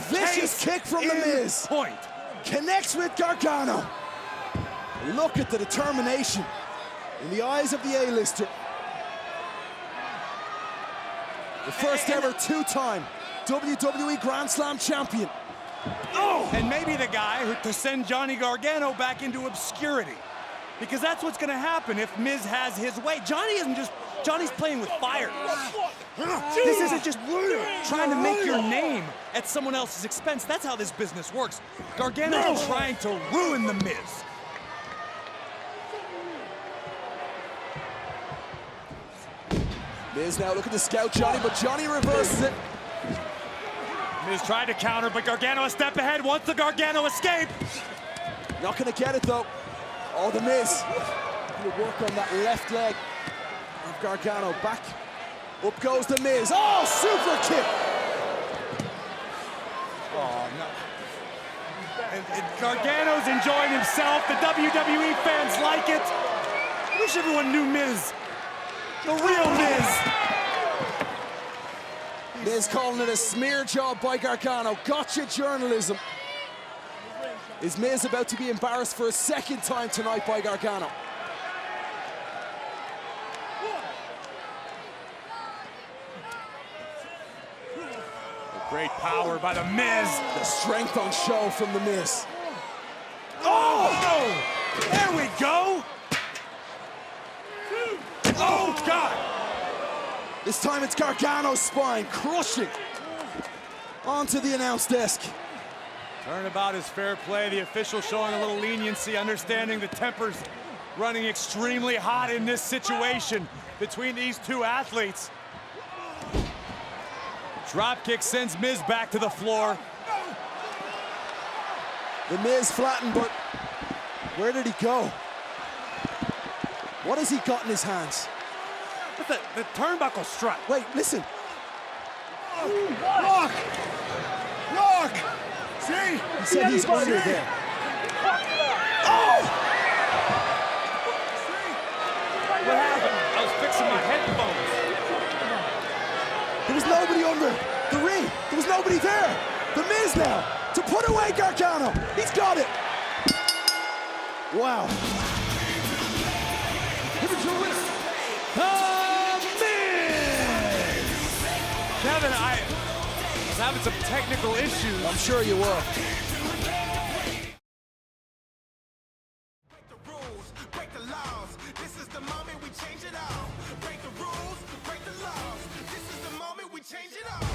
vicious kick from The Miz. Point. Connects with Gargano. Look at the determination in the eyes of the A-lister. The first ever two-time WWE Grand Slam champion. Oh! And maybe the guy to send Johnny Gargano back into obscurity. Because that's what's gonna happen if Miz has his way. Johnny's playing with fire. This isn't just trying to make your name at someone else's expense. That's how this business works. Gargano's trying to ruin The Miz. Miz now looking to scout Johnny, but Johnny reverses it. Miz tried to counter, but Gargano a step ahead. Wants the Gargano escape. Not gonna get it though. Oh, The Miz gonna work on that left leg of Gargano. Back up goes The Miz. Oh, super kick. Oh no. And Gargano's enjoying himself. The WWE fans like it. I wish everyone knew Miz. The real Miz. Miz calling it a smear job by Gargano. Gotcha journalism. Is Miz about to be embarrassed for a second time tonight by Gargano? Great power by The Miz. The strength on show from The Miz. Oh! There we go! Oh, God! This time it's Gargano's spine, crushing onto the announce desk. Turnabout is fair play. The official showing a little leniency, understanding the tempers running extremely hot in this situation between these two athletes. Dropkick sends Miz back to the floor. The Miz flattened, but where did he go? What has he got in his hands? The turnbuckle strut. Wait, listen. Look! Look! See? He said he's under there. Oh! What happened? I was fixing my headphones. There was nobody under the ring. There was nobody there. The Miz now to put away Gargano. He's got it. Wow. Here's your winner. Kevin, I was having some technical issues. I'm sure you were. Break the rules, break the laws. This is the moment we change it all. Break the rules, break the laws. This is the moment we change it all.